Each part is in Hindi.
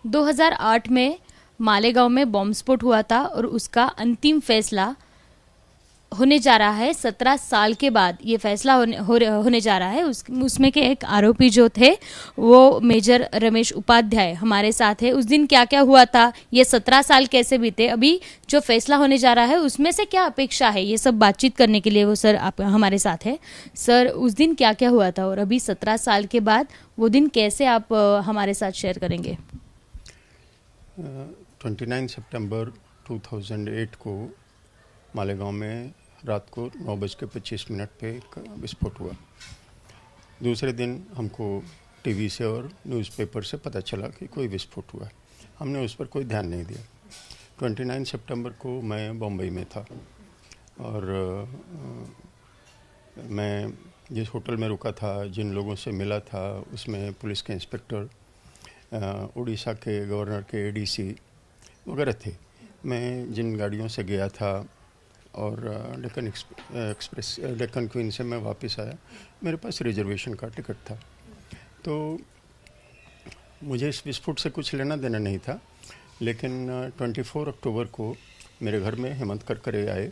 2008 में मालेगांव में बॉम्ब स्फोट हुआ था और उसका अंतिम फैसला होने जा रहा है 17 साल के बाद। ये फैसला होने जा रहा है। उसमें के एक आरोपी जो थे वो मेजर रमेश उपाध्याय हमारे साथ है। उस दिन क्या क्या हुआ था, ये 17 साल कैसे बीते, अभी जो फैसला होने जा रहा है उसमें से क्या अपेक्षा है, ये सब बातचीत करने के लिए वो सर आप हमारे साथ है। सर, उस दिन क्या क्या हुआ था और अभी 17 साल के बाद वो दिन कैसे आप हमारे साथ शेयर करेंगे? 29 सितंबर 2008 को मालेगांव में रात को 9:25 पे एक विस्फोट हुआ। दूसरे दिन हमको टीवी से और न्यूज़पेपर से पता चला कि कोई विस्फोट हुआ। हमने उस पर कोई ध्यान नहीं दिया। 29 सितंबर को मैं बम्बई में था और मैं जिस होटल में रुका था, जिन लोगों से मिला था, उसमें पुलिस के इंस्पेक्टर, उड़ीसा के गवर्नर के एडीसी वगैरह थे। मैं जिन गाड़ियों से गया था और डेक्कन क्वीन से मैं वापस आया, मेरे पास रिजर्वेशन का टिकट था। तो मुझे इस विस्फोट से कुछ लेना देना नहीं था, लेकिन 24 अक्टूबर को मेरे घर में हेमंत करकरे आए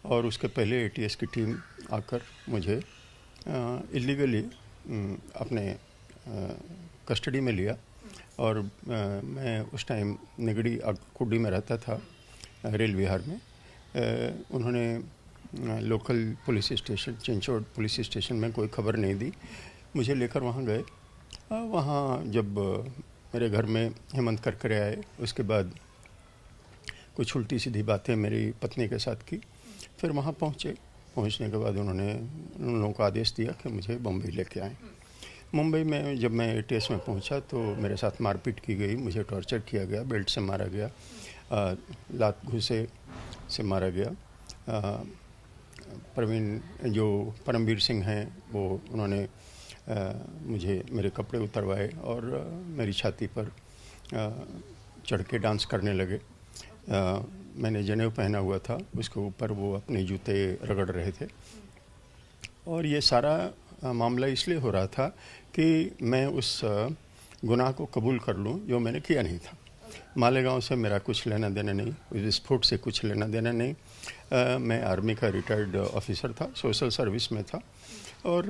और उसके पहले एटीएस की टीम आकर मुझे इलीगली अपने कस्टडी में लिया। और मैं उस टाइम निगड़ी कुड्डी में रहता था, रेल विहार में। उन्होंने local police station, Chinchwad police station में कोई खबर नहीं दी, मुझे लेकर वहाँ गए। वहाँ जब मेरे घर में हेमंत करकरे आए, उसके बाद कुछ उल्टी सीधी बातें मेरी पत्नी के साथ की। फिर वहाँ पहुँचने के बाद उन लोगों को आदेश दिया कि मुझे बम्बई लेके आएँ। मुंबई में जब मैं एटीएस में पहुंचा तो मेरे साथ मारपीट की गई, मुझे टॉर्चर किया गया, बेल्ट से मारा गया, लात घुसे से मारा गया। परमवीर सिंह हैं, वो उन्होंने मुझे मेरे कपड़े उतरवाए और मेरी छाती पर चढ़ के डांस करने लगे। मैंने जनेऊ पहना हुआ था, उसके ऊपर वो अपने जूते रगड़ रहे थे। और ये सारा मामला इसलिए हो रहा था कि मैं उस गुनाह को कबूल कर लूं जो मैंने किया नहीं था। मालेगांव से मेरा कुछ लेना देना नहीं, उस विस्फोट से कुछ लेना देना नहीं। मैं आर्मी का रिटायर्ड ऑफिसर था, सोशल सर्विस में था और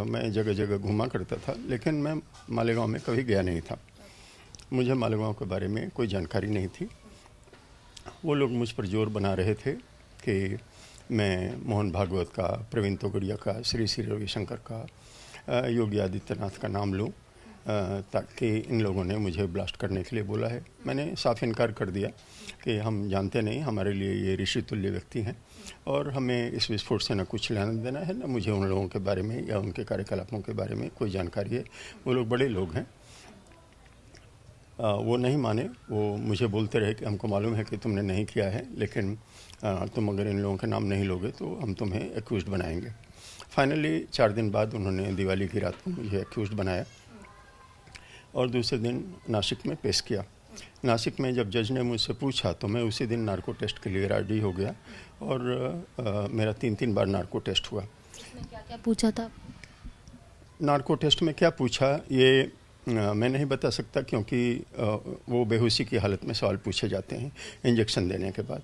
मैं जगह जगह घूमा करता था, लेकिन मैं मालेगांव में कभी गया नहीं था। मुझे मालेगांव के बारे में कोई जानकारी नहीं थी। वो लोग मुझ पर जोर बना रहे थे कि मैं मोहन भागवत का, प्रवीण तोगड़िया का, श्री श्री रविशंकर का, योगी आदित्यनाथ का नाम लूँ, ताकि इन लोगों ने मुझे ब्लास्ट करने के लिए बोला है। मैंने साफ इनकार कर दिया कि हम जानते नहीं, हमारे लिए ये ऋषि तुल्य व्यक्ति हैं और हमें इस विस्फोट से न कुछ लेना देना है, न मुझे उन लोगों के बारे में या उनके कार्यकलापों के बारे में कोई जानकारी है। वो लोग बड़े लोग हैं। वो नहीं माने, वो मुझे बोलते रहे कि हमको मालूम है कि तुमने नहीं किया है, लेकिन तुम अगर इन लोगों के नाम नहीं लोगे तो हम तुम्हें एक्यूज्ड बनाएंगे। फाइनली 4 दिन बाद उन्होंने दिवाली की रात को मुझे एक्यूज्ड बनाया और दूसरे दिन नासिक में पेश किया। नासिक में जब जज ने मुझसे पूछा तो मैं उसी दिन नार्को टेस्ट के लिए रेडी हो गया और मेरा 3 बार नार्को टेस्ट हुआ। इसमें क्या क्या पूछा था? नार्को टेस्ट में क्या पूछा ये मैं नहीं बता सकता, क्योंकि वो बेहोशी की हालत में सवाल पूछे जाते हैं इंजेक्शन देने के बाद।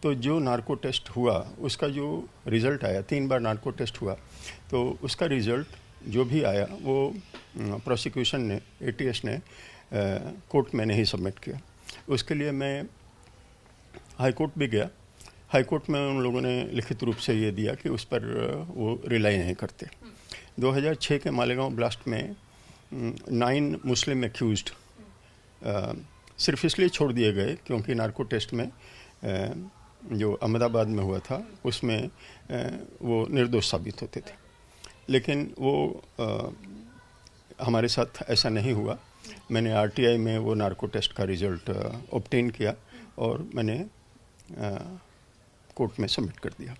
तो जो नार्को टेस्ट हुआ उसका जो रिज़ल्ट आया, 3 बार नार्को टेस्ट हुआ, तो उसका रिज़ल्ट जो भी आया वो प्रोसिक्यूशन ने, एटीएस ने कोर्ट में नहीं सबमिट किया। उसके लिए मैं हाई कोर्ट भी गया। हाई कोर्ट में उन लोगों ने लिखित रूप से ये दिया कि उस पर वो रिलाई नहीं करते। 2006 के मालेगांव ब्लास्ट में 9 मुस्लिम एक्यूज्ड सिर्फ इसलिए छोड़ दिए गए क्योंकि नार्को टेस्ट में जो अहमदाबाद में हुआ था उसमें वो निर्दोष साबित होते थे। लेकिन वो हमारे साथ ऐसा नहीं हुआ। मैंने आरटीआई में वो नार्को टेस्ट का रिज़ल्ट ऑब्टेन किया और मैंने कोर्ट में सबमिट कर दिया।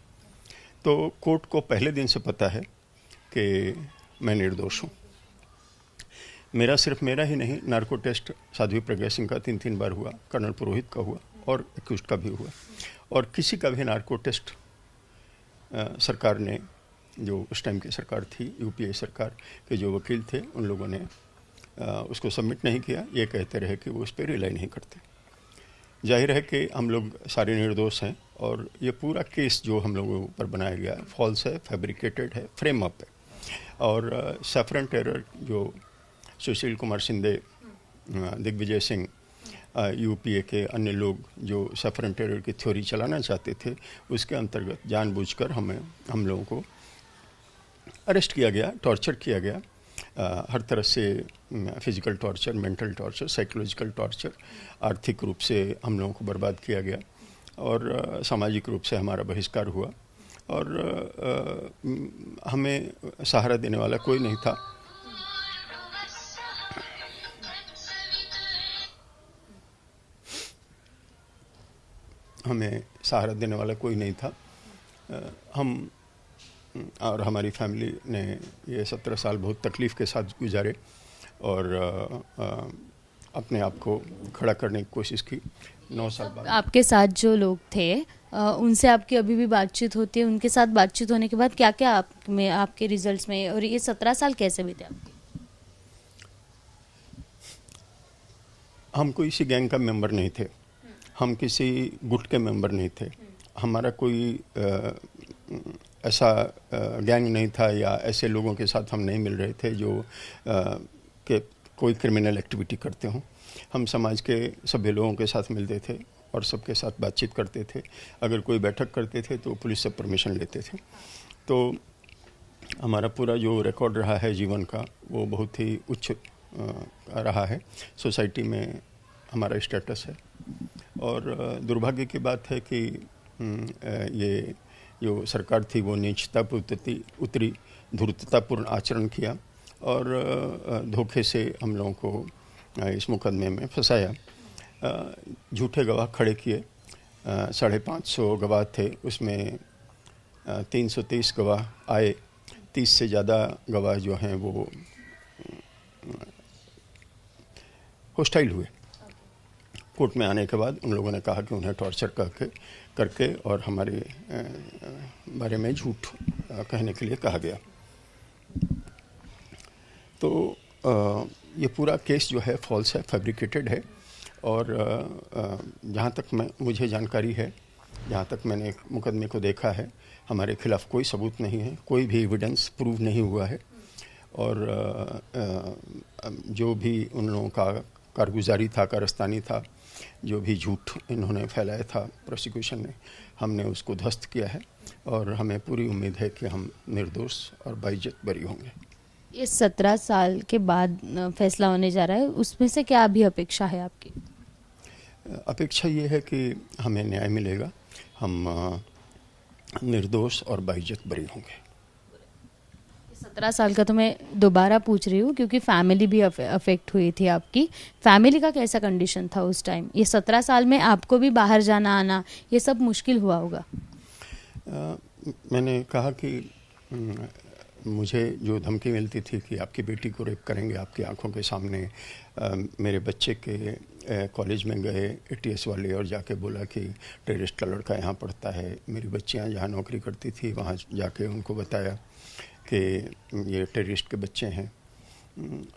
तो कोर्ट को पहले दिन से पता है कि मैं निर्दोष हूँ। सिर्फ मेरा ही नहीं, नार्को टेस्ट साध्वी प्रज्ञा सिंह का 3 बार हुआ, कर्नल पुरोहित का हुआ और एक्यूज्ड का भी हुआ। और किसी का भी नार्को टेस्ट सरकार ने, जो उस टाइम की सरकार थी, यूपीए सरकार के जो वकील थे, उन लोगों ने उसको सबमिट नहीं किया, ये कहते रहे कि वो उस पर रिलाई नहीं करते। जाहिर है कि हम लोग सारे निर्दोष हैं और ये पूरा केस जो हम लोगों के ऊपर बनाया गया फॉल्स है, फैब्रिकेटेड है, फ्रेम अप है। और सैफरन टेरर जो सुशील कुमार शिंदे, दिग्विजय सिंह, यूपीए के अन्य लोग जो सैफरन टेरर की थ्योरी चलाना चाहते थे, उसके अंतर्गत जानबूझकर हम लोगों को अरेस्ट किया गया, टॉर्चर किया गया, हर तरह से physical torture, mental torture, psychological torture, आर्थिक रूप से हम लोगों को बर्बाद किया गया और सामाजिक रूप से हमारा बहिष्कार हुआ और हमें सहारा देने वाला कोई नहीं था। हमें सहारा देने वाला कोई नहीं था। हम और हमारी फैमिली ने ये 17 साल बहुत तकलीफ़ के साथ गुजारे और अपने आप को खड़ा करने की कोशिश की। 9 साल बाद आपके साथ जो लोग थे उनसे आपकी अभी भी बातचीत होती है? उनके साथ बातचीत होने के बाद क्या क्या आप में आपके रिजल्ट्स में, और ये 17 साल कैसे बीते आपके? हम कोई इसी गैंग का मेंबर नहीं थे, हम किसी गुट के मेंबर नहीं थे, हमारा कोई ऐसा गैंग नहीं था या ऐसे लोगों के साथ हम नहीं मिल रहे थे जो कि कोई क्रिमिनल एक्टिविटी करते हों। हम समाज के सभी लोगों के साथ मिलते थे और सबके साथ बातचीत करते थे। अगर कोई बैठक करते थे तो पुलिस से परमिशन लेते थे। तो हमारा पूरा जो रिकॉर्ड रहा है जीवन का वो बहुत ही उच्च रहा है। सोसाइटी में हमारा स्टेटस है और दुर्भाग्य की बात है कि ये जो सरकार थी वो नीचता पर उतरी, धूर्ततापूर्ण आचरण किया और धोखे से हम लोगों को इस मुकदमे में फंसाया। झूठे गवाह खड़े किए, 550 गवाह थे, उसमें 330 गवाह आए, 30 से ज़्यादा गवाह जो हैं वो होस्टाइल हुए। कोर्ट में आने के बाद उन लोगों ने कहा कि उन्हें टॉर्चर करके और हमारे बारे में झूठ कहने के लिए कहा गया। तो ये पूरा केस जो है फॉल्स है, फैब्रिकेटेड है और जहाँ तक मुझे जानकारी है, जहाँ तक मैंने मुकदमे को देखा है, हमारे खिलाफ कोई सबूत नहीं है, कोई भी एविडेंस प्रूव नहीं हुआ है और जो भी उन लोगों का कारगुजारी था, कारस्तानी था, जो भी झूठ इन्होंने फैलाया था प्रोसिक्यूशन ने, हमने उसको ध्वस्त किया है और हमें पूरी उम्मीद है कि हम निर्दोष और बाइज्जत बरी होंगे। ये 17 साल के बाद फैसला होने जा रहा है, उसमें से क्या अभी अपेक्षा है आपकी? अपेक्षा ये है कि हमें न्याय मिलेगा, हम निर्दोष और बाइज्जत बरी होंगे। 17 साल का तो मैं दोबारा पूछ रही हूँ क्योंकि फैमिली भी अफेक्ट हुई थी आपकी। फैमिली का कैसा कंडीशन था उस टाइम? ये 17 साल में आपको भी बाहर जाना आना ये सब मुश्किल हुआ होगा। मैंने कहा कि मुझे जो धमकी मिलती थी कि आपकी बेटी को रेप करेंगे आपकी आंखों के सामने, मेरे बच्चे के कॉलेज में गए ATS वाले और जाके बोला कि टेररिस्ट का लड़का यहाँ पढ़ता है। मेरी बच्चियाँ जहाँ नौकरी करती थी वहाँ जाके उनको बताया कि ये टेररिस्ट के बच्चे हैं।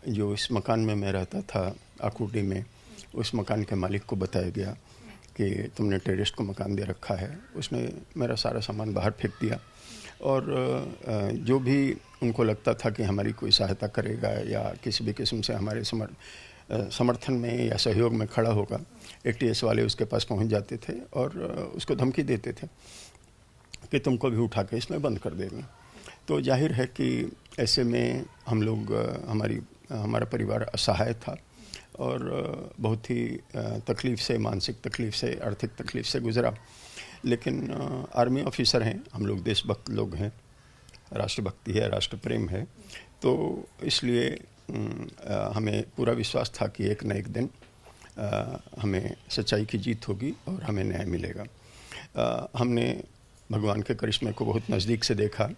जो इस मकान में मैं रहता था आकुटी में, उस मकान के मालिक को बताया गया कि तुमने टेररिस्ट को मकान दे रखा है। उसने मेरा सारा सामान बाहर फेंक दिया और जो भी उनको लगता था कि हमारी कोई सहायता करेगा या किसी भी किस्म से हमारे समर्थन में या सहयोग में खड़ा होगा, ATS वाले उसके पास पहुंच जाते थे और उसको धमकी देते थे कि तुमको भी उठा के इसमें बंद कर देंगे। तो जाहिर है कि ऐसे में हम लोग हमारा परिवार असहाय था और बहुत ही तकलीफ़ से, मानसिक तकलीफ़ से, आर्थिक तकलीफ़ से गुज़रा। लेकिन आर्मी ऑफिसर हैं हम लोग, देशभक्त लोग हैं, राष्ट्रभक्ति है, राष्ट्र प्रेम है, तो इसलिए हमें पूरा विश्वास था कि एक न एक दिन हमें सच्चाई की जीत होगी और हमें न्याय मिलेगा। हमने भगवान के करिश्मे को बहुत नज़दीक से देखा।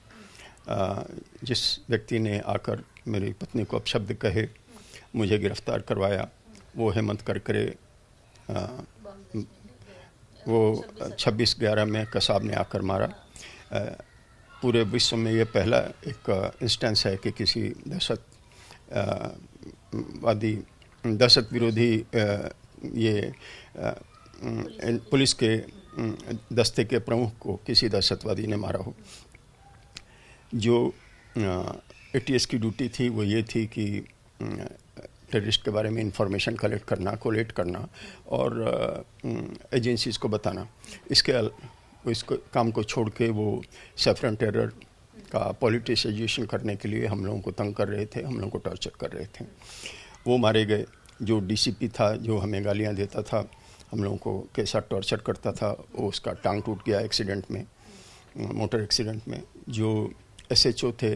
जिस व्यक्ति ने आकर मेरी पत्नी को अपशब्द कहे, मुझे गिरफ्तार करवाया, वो हेमंत करकरे, वो 26/11 में कसाब ने आकर मारा। पूरे विश्व में ये पहला एक इंस्टेंस है कि किसी दहशत वादी दहशत विरोधी ये पुलिस के दस्ते के प्रमुख को किसी दहशतवादी ने मारा हो। जो एटीएस की ड्यूटी थी वो ये थी कि टेररिस्ट के बारे में इंफॉर्मेशन कलेक्ट करना, कोलेक्ट करना और एजेंसीज़ को बताना। इसको काम को छोड़ के वो सैफरन टेरर का पॉलिटिसाइजेशन करने के लिए हम लोगों को तंग कर रहे थे, हम लोगों को टॉर्चर कर रहे थे। वो मारे गए। जो डीसीपी था, जो हमें गालियां देता था, हम लोगों को कैसा टॉर्चर करता था, वो उसका टांग टूट गया एक्सीडेंट में, मोटर एक्सीडेंट में। जो एसएचओ थे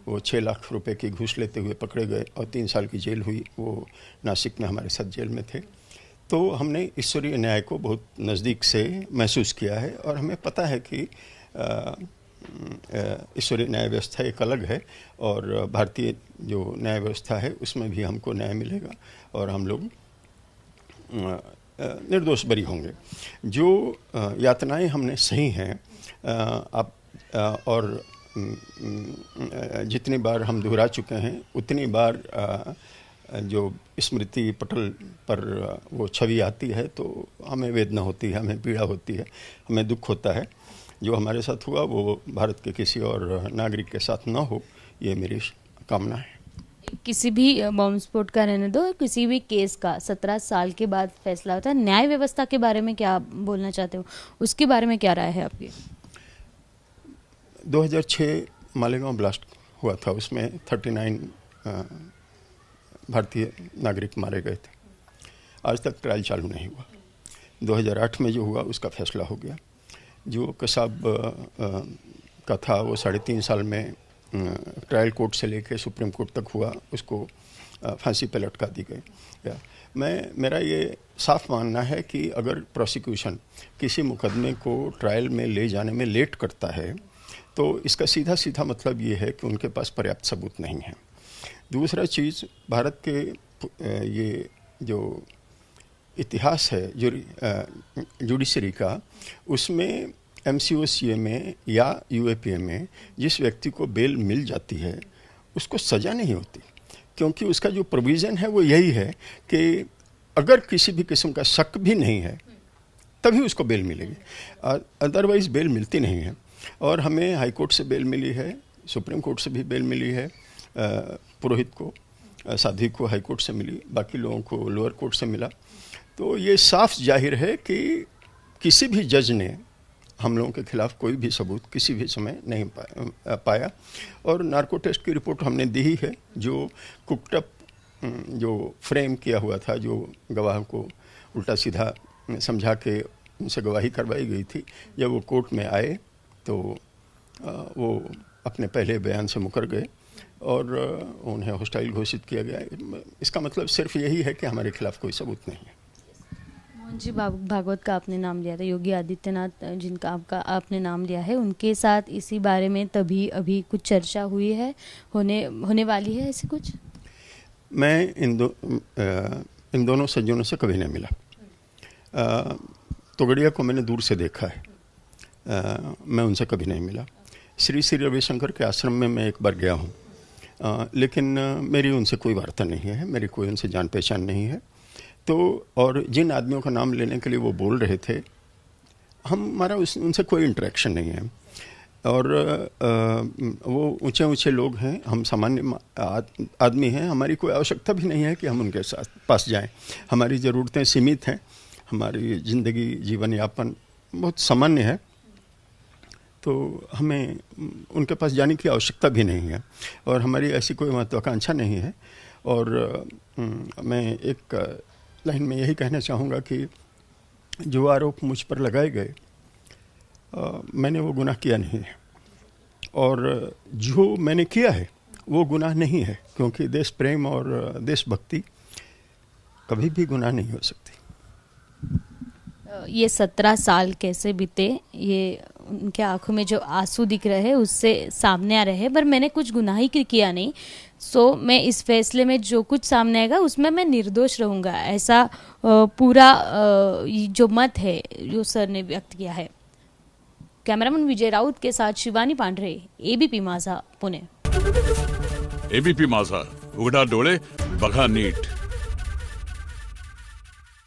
वो 6 लाख रुपए की घूस लेते हुए पकड़े गए और 3 साल की जेल हुई। वो नासिक में हमारे साथ जेल में थे। तो हमने ईश्वरीय न्याय को बहुत नज़दीक से महसूस किया है और हमें पता है कि ईश्वरीय न्याय व्यवस्था एक अलग है और भारतीय जो न्याय व्यवस्था है उसमें भी हमको न्याय मिलेगा और हम लोग निर्दोष बरी होंगे। जो यातनाएं हमने सही हैं और जितनी बार हम दोहरा चुके हैं उतनी बार जो स्मृति पटल पर वो छवि आती है तो हमें वेदना होती है, हमें पीड़ा होती है, हमें दुख होता है। जो हमारे साथ हुआ वो भारत के किसी और नागरिक के साथ ना हो, ये मेरी कामना है। किसी भी बॉम्ब स्फोट का रहने दो, किसी भी केस का 17 साल के बाद फैसला होता है। न्याय व्यवस्था के बारे में क्या बोलना चाहते हो, उसके बारे में क्या राय है आपकी? 2006 मालेगांव ब्लास्ट हुआ था, उसमें 39 भारतीय नागरिक मारे गए थे। आज तक ट्रायल चालू नहीं हुआ। 2008 में जो हुआ उसका फैसला हो गया। जो कसाब का था वो 3.5 साल में ट्रायल कोर्ट से लेकर सुप्रीम कोर्ट तक हुआ, उसको फांसी पे लटका दी गई। मेरा ये साफ मानना है कि अगर प्रोसिक्यूशन किसी मुकदमे को ट्रायल में ले जाने में लेट करता है तो इसका सीधा सीधा मतलब ये है कि उनके पास पर्याप्त सबूत नहीं है। दूसरा चीज़, भारत के ये जो इतिहास है जुडिशरी का, उसमें MCOCA में या UAPA में जिस व्यक्ति को बेल मिल जाती है उसको सज़ा नहीं होती, क्योंकि उसका जो प्रोविज़न है वो यही है कि अगर किसी भी किस्म का शक भी नहीं है तभी उसको बेल मिलेगी, अदरवाइज़ बेल मिलती नहीं है। और हमें हाई कोर्ट से बेल मिली है, सुप्रीम कोर्ट से भी बेल मिली है। पुरोहित को, साध्वी को हाई कोर्ट से मिली, बाकी लोगों को लोअर कोर्ट से मिला। तो ये साफ जाहिर है कि किसी भी जज ने हम लोगों के खिलाफ कोई भी सबूत किसी भी समय नहीं पाया। और नार्को टेस्ट की रिपोर्ट हमने दी ही है। जो कुकटअप जो फ्रेम किया हुआ था, जो गवाह को उल्टा सीधा समझा के उनसे गवाही करवाई गई थी, जब वो कोर्ट में आए तो वो अपने पहले बयान से मुकर गए और उन्हें हॉस्टाइल घोषित किया गया। इसका मतलब सिर्फ यही है कि हमारे खिलाफ कोई सबूत नहीं है। मोहन जी भागवत का आपने नाम लिया था, योगी आदित्यनाथ जिनका आपने नाम लिया है, उनके साथ इसी बारे में तभी अभी कुछ चर्चा हुई है, होने वाली है ऐसे कुछ? मैं इन दोनों सज्जनों से कभी नहीं मिला। तोगड़िया को मैंने दूर से देखा है, मैं उनसे कभी नहीं मिला। श्री श्री रविशंकर के आश्रम में मैं एक बार गया हूँ, लेकिन मेरी उनसे कोई वार्ता नहीं है, मेरी कोई उनसे जान पहचान नहीं है। तो और जिन आदमियों का नाम लेने के लिए वो बोल रहे थे, हमारा उनसे कोई इंटरेक्शन नहीं है। और वो ऊंचे ऊंचे लोग हैं, हम सामान्य आदमी हैं, हमारी कोई आवश्यकता भी नहीं है कि हम उनके साथ पास जाएं। हमारी ज़रूरतें सीमित हैं, हमारी ज़िंदगी जीवन यापन बहुत सामान्य है, तो हमें उनके पास जाने की आवश्यकता भी नहीं है और हमारी ऐसी कोई महत्वाकांक्षा नहीं है। और मैं एक लाइन में यही कहना चाहूँगा कि जो आरोप मुझ पर लगाए गए, मैंने वो गुनाह किया नहीं है और जो मैंने किया है वो गुनाह नहीं है, क्योंकि देश प्रेम और देशभक्ति कभी भी गुनाह नहीं हो सकती। ये 17 साल कैसे बीते, ये उनके आंखों में जो आंसू दिख रहे हैं उससे सामने आ रहे हैं, पर मैंने कुछ गुनाह ही किया नहीं, सो मैं इस फैसले में जो कुछ सामने आएगा उसमें मैं निर्दोष रहूँगा, ऐसा पूरा जो मत है जो सर ने व्यक्त किया है। कैमरामैन विजय राउत के साथ शिवानी पांढरे, ABP माझा, पुणे। ABP माझा, उघडा डोळे बघा नीट.